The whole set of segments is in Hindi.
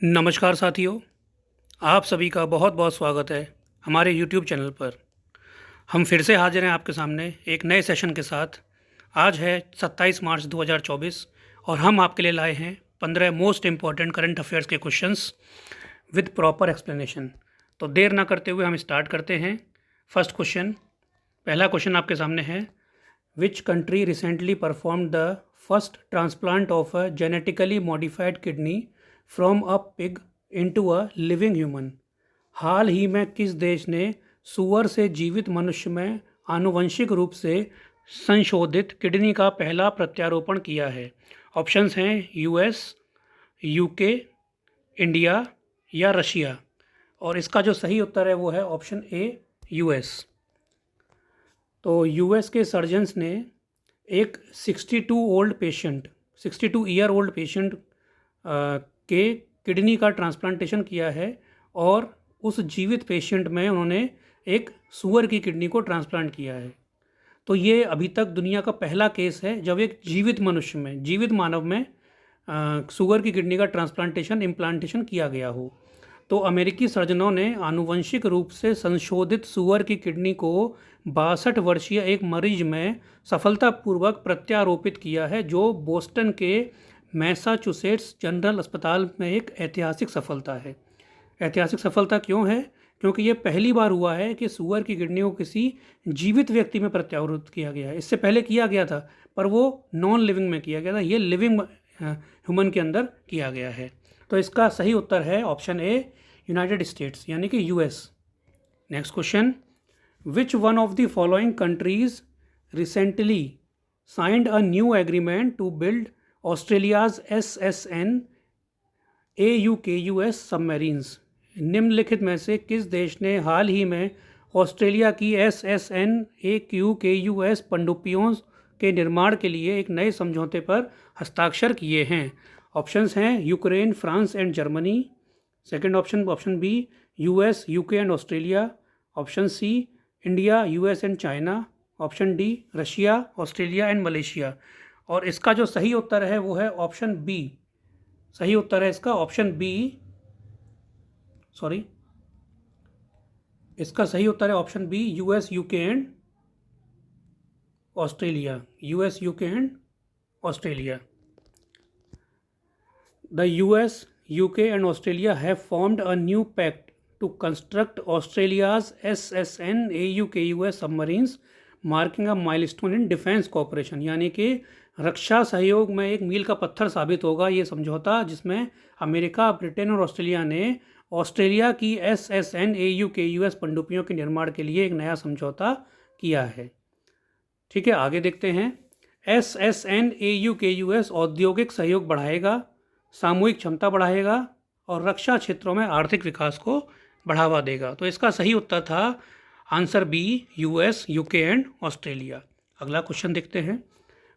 नमस्कार साथियों, आप सभी का बहुत बहुत स्वागत है हमारे YouTube चैनल पर। हम फिर से हाजिर हैं आपके सामने एक नए सेशन के साथ। आज है 27 मार्च 2024 और हम आपके लिए लाए हैं 15 मोस्ट इम्पॉर्टेंट करंट अफेयर्स के क्वेश्चंस विद प्रॉपर एक्सप्लेनेशन। तो देर ना करते हुए हम स्टार्ट करते हैं। फर्स्ट क्वेश्चन, पहला क्वेश्चन आपके सामने है, which country recently perform the first transplant of a genetically modified kidney from a pig into a living human. हाल ही में किस देश ने सुअर से जीवित मनुष्य में आनुवंशिक रूप से संशोधित किडनी का पहला प्रत्यारोपण किया है? ऑप्शंस हैं यूएस, यूके, इंडिया या रशिया। और इसका जो सही उत्तर है वो है ऑप्शन ए, यूएस। तो यूएस के सर्जन्स ने एक 62 ईयर ओल्ड पेशेंट के किडनी का ट्रांसप्लांटेशन किया है और उस जीवित पेशेंट में उन्होंने एक सूअर की किडनी को ट्रांसप्लांट किया है। तो ये अभी तक दुनिया का पहला केस है जब एक जीवित मनुष्य में, जीवित मानव में सूअर की किडनी का इम्प्लांटेशन किया गया हो। तो अमेरिकी सर्जनों ने आनुवंशिक रूप से संशोधित सूअर की किडनी को 62 वर्षीय एक मरीज में सफलतापूर्वक प्रत्यारोपित किया है, जो बोस्टन के मैसाचुसेट्स जनरल अस्पताल में एक ऐतिहासिक सफलता है। ऐतिहासिक सफलता क्यों है? क्योंकि ये पहली बार हुआ है कि सूअर की किडनी को किसी जीवित व्यक्ति में प्रत्यारोपित किया गया है। इससे पहले किया गया था पर वो नॉन लिविंग में किया गया था, ये लिविंग ह्यूमन के अंदर किया गया है। तो इसका सही उत्तर है ऑप्शन ए, यूनाइटेड स्टेट्स यानी कि US. Next question, which one of the following countries recently signed a new agreement to build Australia's SSN AUKUS submarines? निम्नलिखित में से किस देश ने हाल ही में ऑस्ट्रेलिया की SSN AUKUS पनडुब्बियों के निर्माण के लिए एक नए समझौते पर हस्ताक्षर किए हैं? ऑप्शंस हैं Ukraine, France and Germany. Second option B, US, UK and Australia. Option C, India, US and China. Option D, Russia, Australia and Malaysia. और इसका जो सही उत्तर है वो है ऑप्शन बी। सही उत्तर है इसका ऑप्शन बी, सॉरी, इसका सही उत्तर है option B, US, UK and Australia. US, UK and Australia. The US, UK and Australia have formed a new pact to construct Australia's SSN AUKUS submarines, marking a milestone in defense cooperation। यानी कि रक्षा सहयोग में एक मील का पत्थर साबित होगा ये समझौता, जिसमें अमेरिका, ब्रिटेन और ऑस्ट्रेलिया ने ऑस्ट्रेलिया की SSN AUKUS पनडुब्बियों के निर्माण के लिए एक नया समझौता किया है। ठीक है, आगे देखते हैं। SSN AUKUS औद्योगिक सहयोग बढ़ाएगा, सामूहिक क्षमता बढ़ाएगा और रक्षा क्षेत्रों में आर्थिक विकास को बढ़ावा देगा। तो इसका सही उत्तर था answer B, US, UK and Australia. अगला क्वेश्चन देखते हैं।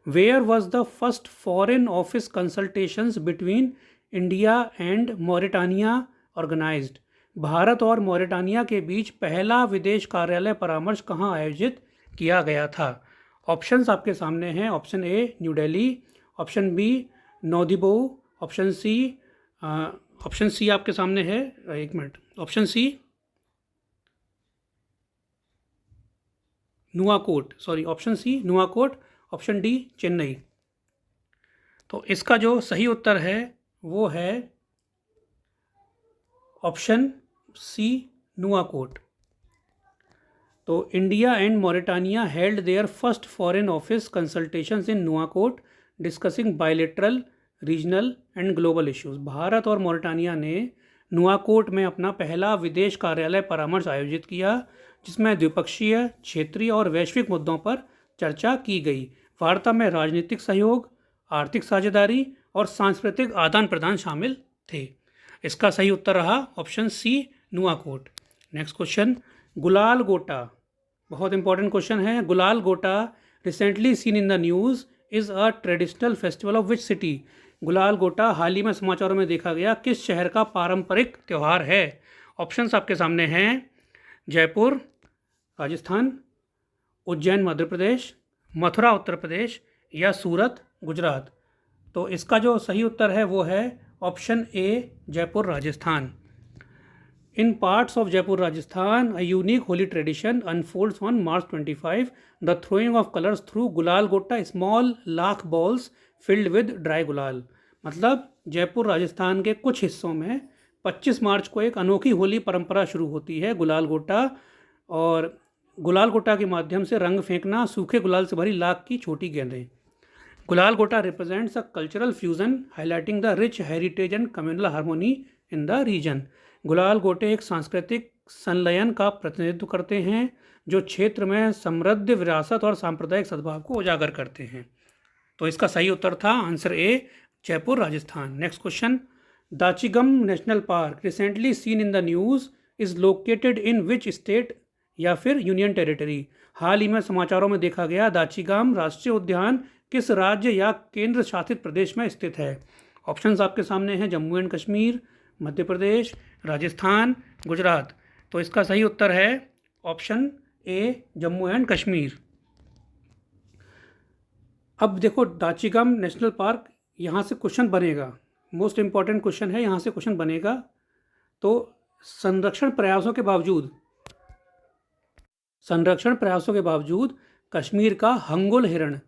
Where was the first foreign office consultations between India and Mauritania organized? भारत और मॉरिटानिया के बीच पहला विदेश कार्यालय परामर्श कहाँ आयोजित किया गया था? ऑप्शंस आपके सामने हैं। Option A, New Delhi. Option B, Nouadhibou. Option C आपके सामने है, एक minute, option C Nouakchott, sorry, option C Nouakchott. Option D, Chennai. तो इसका जो सही उत्तर है वो है ऑप्शन सी, नुआकोट। तो India and Mauritania held their first foreign office consultations in Nouakchott discussing bilateral, regional and global issues. Bharat और मॉरिटानिया ने नुआकोट में अपना पहला विदेश कार्यालय परामर्श आयोजित किया, जिसमें द्विपक्षीय, क्षेत्रीय और वैश्विक मुद्दों पर चर्चा की गई। वार्ता में राजनीतिक सहयोग, आर्थिक साझेदारी और सांस्कृतिक आदान प्रदान शामिल थे। इसका सही उत्तर रहा option C, Nouakchott. Next question, Gulal Gota, बहुत इंपॉर्टेंट क्वेश्चन है। Gulal Gota recently seen in the news is a traditional festival of which city? Gulal Gota हाल ही में समाचारों में देखा गया किस शहर का पारंपरिक त्यौहार है? ऑप्शंस आपके सामने हैं, जयपुर राजस्थान, उज्जैन मध्य प्रदेश, मथुरा उत्तर प्रदेश या सूरत गुजरात। तो इसका जो सही उत्तर है वो है option A Jaipur Rajasthan. In parts of Jaipur, Rajasthan, a unique holy tradition unfolds on March 25, the throwing of colors through Gulal Gotta, small lakh balls filled with dry gulal। मतलब जयपुर राजस्थान के कुछ हिस्सों में 25 मार्च को एक अनोखी होली परंपरा शुरू होती है, गुलाल गोटा, और गुलाल गोटा के माध्यम से रंग फेंकना, सूखे गुलाल से भरी लाख की छोटी गेंदें। Gulal Gota represents a cultural fusion highlighting the rich heritage and communal harmony in the region. गुलाल गोटे एक सांस्कृतिक संलयन का प्रतिनिधित्व करते हैं जो क्षेत्र में समृद्ध विरासत और सांप्रदायिक सद्भाव को उजागर करते हैं। तो इसका सही उत्तर था answer A Jaipur Rajasthan. Next question, Dachigam national park recently seen in the news is located in which state या फिर यूनियन टेरिटरी। हाल ही में समाचारों में देखा गया दाचीगम राष्ट्रीय उद्यान किस राज्य या केंद्र शासित प्रदेश में स्थित है। ऑप्शंस आपके सामने हैं, जम्मू एंड कश्मीर, मध्य प्रदेश, राजस्थान, गुजरात। तो इसका सही उत्तर है option A Jammu and Kashmir. अब देखो दाचीगम नेशनल पार्क, यहाँ से क्वेश्चन बनेगा, मोस्ट इंपॉर्टेंट क्वेश्चन है, यहाँ से क्वेश्चन बनेगा। तो संरक्षण प्रयासों के बावजूद कश्मीर का हंगुल हिरण,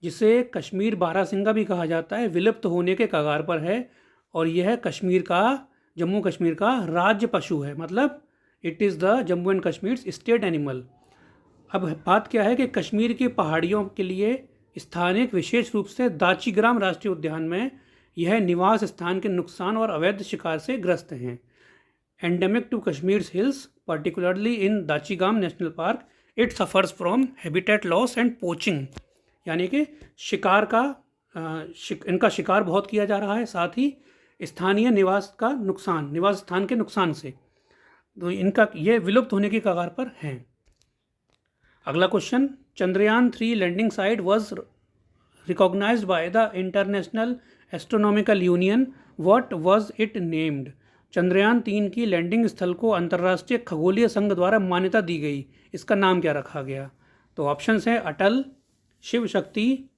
जिसे कश्मीर बारहसिंगा भी कहा जाता है, विलुप्त होने के कगार पर है और यह जम्मू कश्मीर का राज्य पशु है। मतलब it is the Jammu and Kashmir state animal. अब बात क्या है कि कश्मीर की पहाड़ियों के लिए स्थानिक विशेष रूप से दाचीग्राम राष्ट्रीय उद्यान में यह निवास स्थान के नुकसान और अवैध शिकार से ग्रस्त हैं। Endemic to Kashmir hills particularly in Dachigam national park, it suffers from habitat loss and poaching. यानी कि इनका शिकार बहुत किया जा रहा है, साथ ही स्थानीय निवास स्थान के नुकसान से, तो इनका ये विलुप्त होने की कगार पर हैं। अगला क्वेश्चन, Chandrayaan 3 landing site was recognized by the International Astronomical Union, what was it named. Chandrayaan 3 की लैंडिंग स्थल को अंतर्राष्ट्रीय खगोलीय संघ द्वारा मान्यता दी गई, इसका नाम क्या रखा गया। तो ऑप्शंस हैं अटल, शिव शक्ति,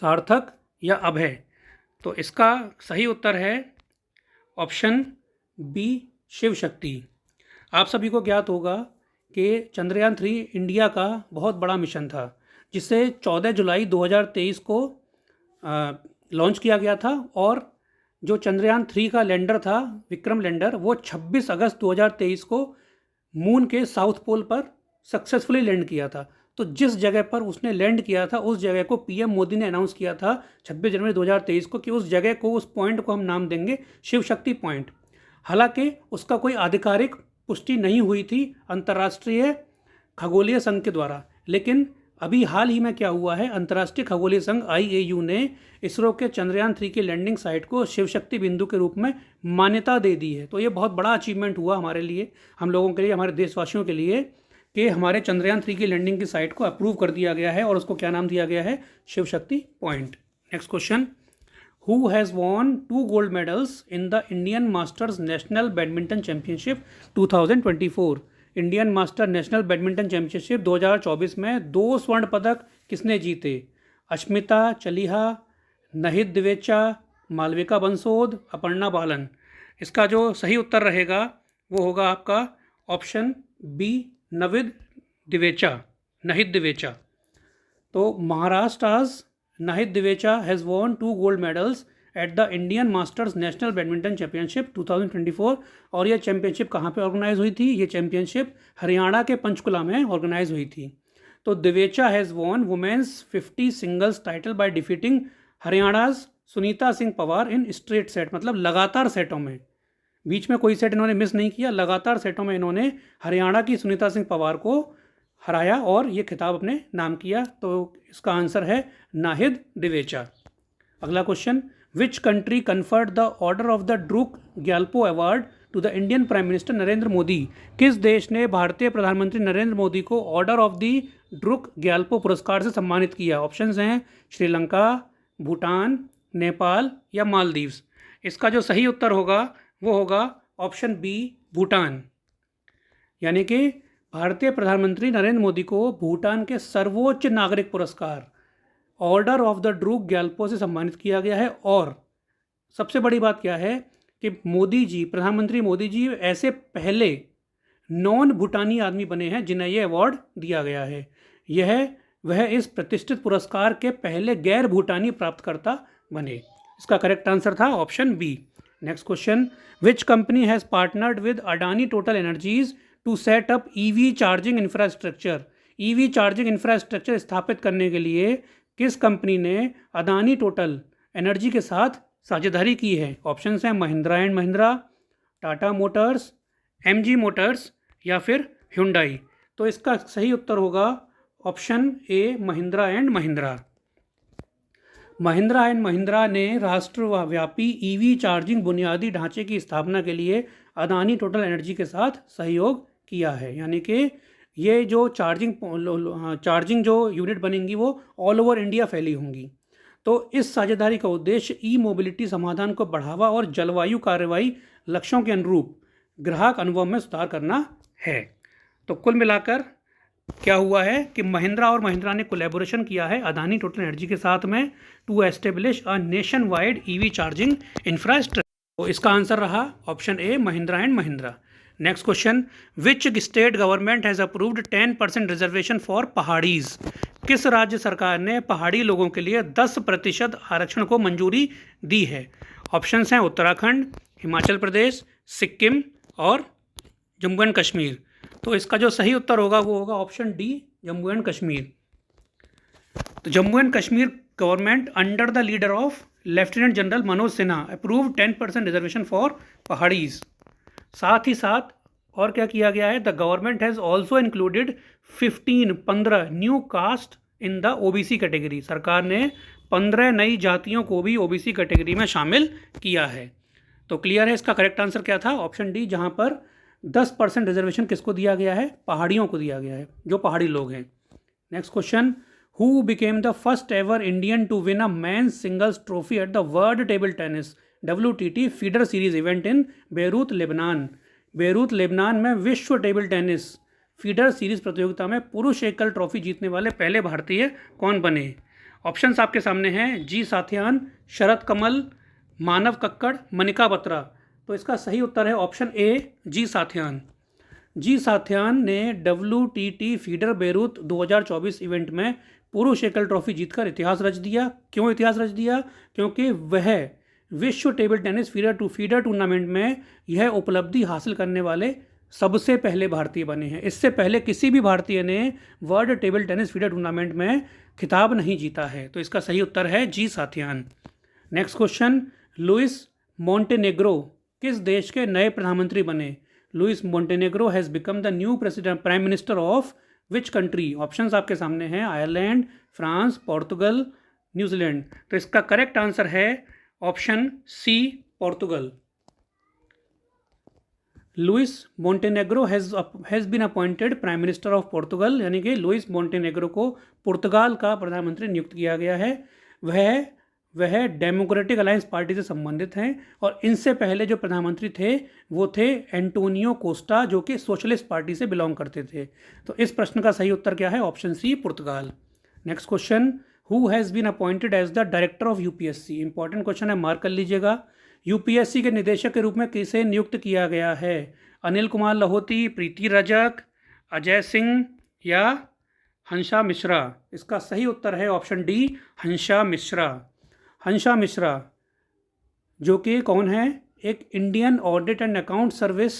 सार्थक या अभय। तो इसका सही उत्तर है ऑप्शन बी शिव शक्ति। आप सभी को ज्ञात होगा कि चंद्रयान 3 इंडिया का बहुत बड़ा मिशन था, जिसे 14 जुलाई 2023 को लॉन्च किया गया था, और जो चंद्रयान 3 का लैंडर था, विक्रम लैंडर, वो 26 अगस्त 2023 को मून के साउथ पोल पर सक्सेसफुली लैंड किया था। तो जिस जगह पर उसने लैंड किया था उस जगह को पीएम मोदी ने अनाउंस किया था 26 जनवरी 2023 को कि उस जगह को, उस पॉइंट को हम नाम देंगे शिव शक्ति पॉइंट। हालांकि उसका कोई आधिकारिक पुष्टि नहीं हुई थी अंतर्राष्ट्रीय खगोलीय संघ के द्वारा, लेकिन अभी हाल ही में क्या हुआ है, अंतर्राष्ट्रीय खगोलीय संघ IAU ने इसरो के चंद्रयान 3 की लैंडिंग साइट को शिव शक्ति बिंदु के रूप में मान्यता दे दी है। तो ये बहुत बड़ा अचीवमेंट हुआ हमारे लिए, हम लोगों के लिए, हमारे देशवासियों के लिए, कि हमारे चंद्रयान 3 की लैंडिंग की साइट को अप्रूव कर दिया गया है और उसको क्या नाम दिया गया है, Shiv Shakti point. Next question, who has won 2 gold medals in the Indian masters national badminton championship 2024। Indian master national badminton championship 2024 में 2 स्वर्ण पदक किसने जीते। अश्मिता चलिहा, नहिद दिवेचा, मालविका बंसोद, अपर्णा बालन। इसका जो सही उत्तर रहेगा वो होगा आपका ऑप्शन बी नहिद दिवेचा। तो Maharashtra's Nahid Divecha has won 2 gold medals at the Indian masters national badminton championship 2024। और यह चैंपियनशिप कहाँ पे ऑर्गेनाइज हुई थी, ये चैंपियनशिप हरियाणा के पंचकुला में ऑर्गेनाइज हुई थी। तो Divecha has won women's 50 singles title by defeating Haryana's Sunita Singh Pawar in straight set. मतलब लगातार सेटों में, बीच में कोई सेट इन्होंने मिस नहीं किया, लगातार सेटों में इन्होंने हरियाणा की सुनीता सिंह पवार को हराया और ये खिताब अपने नाम किया। तो इसका आंसर है नाहिद दिवेचा। अगला question, which country conferred the order of the Druk Gyalpo award to the Indian prime minister Narendra Modi. किस देश ने भारतीय प्रधानमंत्री नरेंद्र मोदी को order of the Druk Gyalpo पुरस्कार से सम्मानित किया। ऑप्शंस हैं श्रीलंका, भूटान, नेपाल या मालदीव्स। इसका जो सही उत्तर होगा वो होगा ऑप्शन बी भूटान। यानी कि भारतीय प्रधानमंत्री नरेंद्र मोदी को भूटान के सर्वोच्च नागरिक पुरस्कार order of the Druk Gyalpo से सम्मानित किया गया है, और सबसे बड़ी बात क्या है कि मोदी जी, प्रधानमंत्री मोदी जी ऐसे पहले नॉन भूटानी आदमी बने हैं जिन्हें यह अवार्ड दिया गया है। वह इस प्रतिष्ठित पुरस्कार के पहले गैर भूटानी प्राप्तकर्ता बने। इसका करेक्ट आंसर था option B. Next question, which company has partnered with Adani total energies to set up EV charging infrastructure. EV charging infrastructure स्थापित करने के लिए किस कंपनी ने अदानी टोटल एनर्जी के साथ साझेदारी की है? ऑप्शन हैं Mahindra and Mahindra, Tata Motors, MG Motors या फिर hyundai। तो इसका सही उत्तर होगा option A, Mahindra and Mahindra. Mahindra and Mahindra ने राष्ट्रव्यापी ईवी चार्जिंग बुनियादी ढांचे की स्थापना के लिए अदानी टोटल एनर्जी के साथ सहयोग किया है। यानी कि ये जो चार्जिंग जो यूनिट बनेंगी वो ऑल ओवर इंडिया फैली होंगी। तो इस साझेदारी का उद्देश्य ई मोबिलिटी समाधान को बढ़ावा और जलवायु कार्रवाई लक्ष्यों के अनुरूप ग्राहक अनुभव में सुधार करना है। तो कुल मिलाकर क्या हुआ है कि महिंद्रा और महिंद्रा ने कोलैबोरेशन किया है अदानी टोटल एनर्जी के साथ में to establish a nationwide EV charging infrastructure. तो इसका आंसर रहा option A, Mahindra and Mahindra. Next question, which state government has approved 10% reservation for Paharis. किस राज्य सरकार ने पहाड़ी लोगों के लिए 10% आरक्षण को मंजूरी दी है? ऑप्शन हैं उत्तराखंड, हिमाचल प्रदेश, सिक्किम और जम्मू एंड कश्मीर। तो इसका जो सही उत्तर होगा वो होगा option D, Jammu and Kashmir. तो Jammu and Kashmir government under the leader of lieutenant general Manoj Sinha approve 10% reservation for Paharis. साथ ही साथ और क्या किया गया है, the government has also included 15 new caste in the OBC category. सरकार ने 15 नई जातियों को भी ओबीसी कैटेगरी में शामिल किया है। तो क्लियर है, इसका करेक्ट आंसर क्या था? ऑप्शन डी, जहां पर 10% रिजर्वेशन किसको दिया गया है? पहाड़ियों को दिया गया है, जो पहाड़ी लोग हैं। Next question, who became the first ever Indian to win a men's singles trophy at the world table tennis WTT feeder series event in Beirut Lebanon. Beirut Lebanon में विश्व टेबल टेनिस फीडर सीरीज प्रतियोगिता में पुरुष एकल ट्रॉफी जीतने वाले पहले भारतीय कौन बने? ऑप्शंस आपके सामने हैं, जी साथियान, शरद कमल, मानव कक्कड़, मनिका बत्रा। तो इसका सही उत्तर है ऑप्शन ए, जी साथियान। जी साथियान ने WTT फीडर बेरूत 2024 इवेंट में पुरुष एकल ट्रॉफी जीतकर इतिहास रच दिया। क्यों इतिहास रच दिया? क्योंकि वह विश्व टेबल टेनिस फीडर टूर्नामेंट में यह उपलब्धि हासिल करने वाले सबसे पहले भारतीय बने हैं। इससे पहले किसी भी भारतीय ने world table tennis feeder tournament में खिताब नहीं जीता है। तो इसका सही उत्तर है G Sathiyan. Next question, Luis Montenegro किस देश के नए प्रधानमंत्री बने? Luis Montenegro has become the new prime minister of which country? Options आपके सामने हैं, आयरलैंड, फ्रांस, पोर्तुगल, न्यूजीलैंड। तो इसका करेक्ट आंसर है option C, Portugal. Luis Montenegro has been appointed prime minister of Portugal. यानी कि लुइस मोंटेनेग्रो को पुर्तगाल का प्रधानमंत्री नियुक्त किया गया है। वह डेमोक्रेटिक अलायंस पार्टी से संबंधित हैं और इनसे पहले जो प्रधानमंत्री थे वो थे एंटोनियो कोस्टा, जो कि सोशलिस्ट पार्टी से बिलोंग करते थे। तो इस प्रश्न का सही उत्तर क्या है? Option C, Portugal. Next question, who has been appointed as the director of UPSC. Important question है, मार्क कर लीजिएगा। यूपीएससी के निदेशक के रूप में किसे नियुक्त किया गया है? अनिल कुमार लाहौती, प्रीति रजक, अजय सिंह या हंसा मिश्रा? इसका सही उत्तर है ऑप्शन डी, हंसा मिश्रा। हंसा मिश्रा जो कि कौन है? एक Indian audit and account service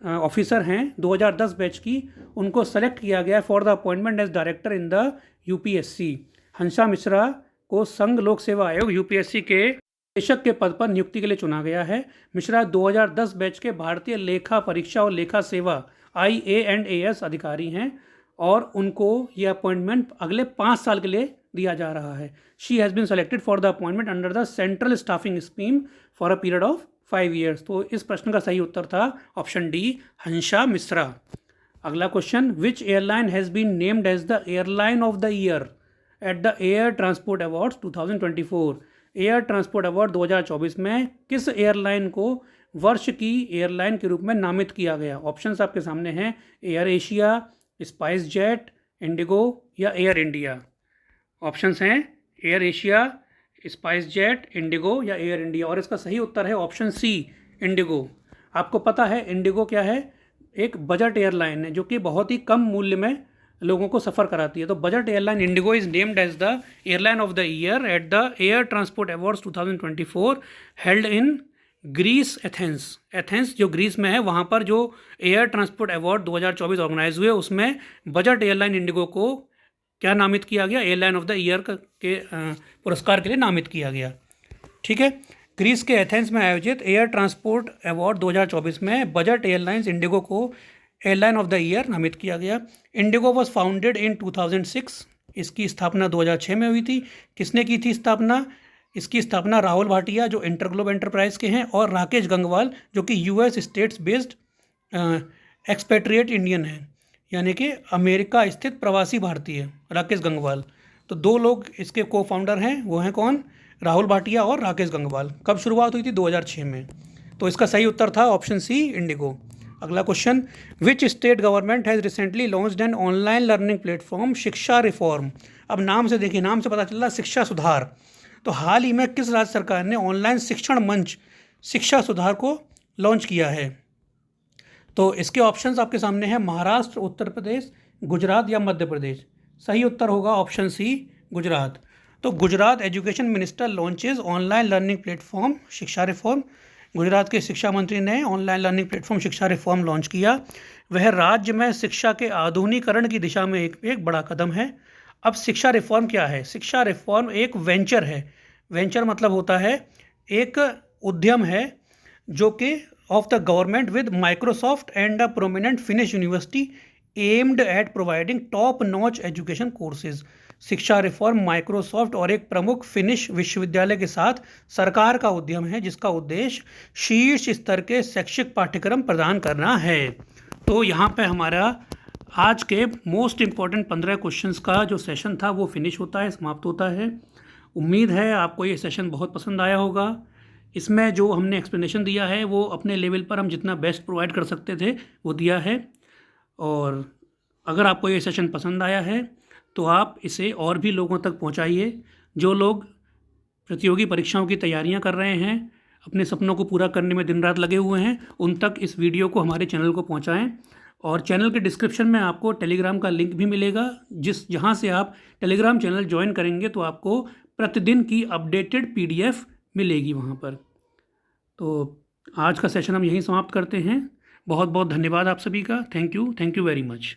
officer हैं 2010 बैच की। उनको सेलेक्ट किया गया for the appointment as director in the UPSC. Hansa Mishra को संघ लोक सेवा आयोग यूपीएससी के निदेशक के पद पर नियुक्ति के लिए चुना गया है। मिश्रा 2010 बैच के भारतीय लेखा परीक्षा और लेखा सेवा IAS अधिकारी हैं और उनको ये अपॉइंटमेंट अगले 5 साल के लिए दिया जा रहा है। She has been selected for the appointment under the central staffing scheme for a period of 5 years। तो इस प्रश्न का सही उत्तर था ऑप्शन डी, हंसा मिश्रा। अगला question, which airline has been named as the airline of the year at the air transport awards 2024। Air transport award 2024 में किस एयरलाइन को वर्ष की एयरलाइन के रूप में नामित किया गया? ऑप्शंस आपके सामने हैं, air Asia, spice jet, Indigo या एयर इंडिया। ऑप्शंस हैं air Asia, spice jet, Indigo या एयर इंडिया। और इसका सही उत्तर है ऑप्शन सी, इंडिगो। आपको पता है इंडिगो क्या है? एक बजट एयरलाइन है जो कि बहुत ही कम मूल्य में लोगों को सफ़र कराती है। तो budget airline IndiGo is named as the airline of the year at the air transport awards 2024 held in Greece, Athens. Athens जो ग्रीस में है, वहाँ पर जो एयर ट्रांसपोर्ट अवार्ड 2024 ऑर्गेनाइज हुए, उसमें बजट एयरलाइन इंडिगो को क्या नामित किया गया? एयरलाइन ऑफ द ईयर के पुरस्कार के लिए नामित किया गया। ठीक है। ग्रीस के एथेंस में आयोजित एयर ट्रांसपोर्ट अवार्ड 2024 में बजट एयरलाइंस इंडिगो को एयरलाइन ऑफ द ईयर नामित किया गया। Indigo was founded in 2006। इसकी स्थापना 2006 में हुई थी। किसने की थी स्थापना? इसकी स्थापना राहुल भाटिया जो इंटरग्लोब एंटरप्राइज के हैं, और राकेश गंगवाल जो कि US states based expatriate Indian है, यानी कि अमेरिका स्थित प्रवासी भारतीय राकेश गंगवाल। तो दो लोग इसके को फाउंडर हैं, वो हैं कौन? राहुल भाटिया और राकेश गंगवाल। कब शुरुआत हुई थी? 2006 में। तो इसका सही उत्तर था ऑप्शन सी, इंडिगो। अगला question, which state government has recently launched an online learning platform Shiksha reform. अब नाम से देखिए, नाम से पता चल रहा शिक्षा सुधार। तो हाल ही में किस राज्य सरकार ने ऑनलाइन शिक्षण मंच शिक्षा सुधार को लॉन्च किया है? तो इसके ऑप्शंस आपके सामने हैं, महाराष्ट्र, उत्तर प्रदेश, गुजरात या मध्य प्रदेश। सही उत्तर होगा ऑप्शन सी, गुजरात। तो Gujarat education minister launches online learning platform Shiksha reform. Gujarat के शिक्षा मंत्री ने online learning platform Shiksha reform launch किया। वह राज्य में शिक्षा के आधुनिकीकरण की दिशा में एक बड़ा कदम है। अब शिक्षा रिफॉर्म क्या है? शिक्षा रिफॉर्म एक वेंचर है। वेंचर मतलब होता है एक उद्यम है जो कि of the government with Microsoft and a prominent finish university aimed at providing top notch education courses. शिक्षा रिफॉर्म माइक्रोसॉफ्ट और एक प्रमुख फिनिश विश्वविद्यालय के साथ सरकार का उद्यम है जिसका उद्देश्य शीर्ष स्तर के शैक्षिक पाठ्यक्रम प्रदान करना है। तो यहाँ पे हमारा आज के मोस्ट इम्पॉर्टेंट 15 क्वेश्चंस का जो सेशन था वो फिनिश होता है, समाप्त होता है। उम्मीद है आपको ये सेशन बहुत पसंद आया होगा। इसमें जो हमने एक्सप्लेनेशन दिया है वो अपने लेवल पर हम जितना बेस्ट प्रोवाइड कर सकते थे वो दिया है। और अगर आपको ये सेशन पसंद आया है तो आप इसे और भी लोगों तक पहुंचाइए। जो लोग प्रतियोगी परीक्षाओं की तैयारियां कर रहे हैं, अपने सपनों को पूरा करने में दिन रात लगे हुए हैं, उन तक इस वीडियो को, हमारे चैनल को पहुंचाएं। और चैनल के डिस्क्रिप्शन में आपको टेलीग्राम का लिंक भी मिलेगा, जहां से आप टेलीग्राम चैनल ज्वाइन करेंगे तो आपको प्रतिदिन की अपडेटेड PDF मिलेगी वहां पर। तो आज का सेशन हम यहीं समाप्त करते हैं। बहुत बहुत धन्यवाद आप सभी का। Thank you very much.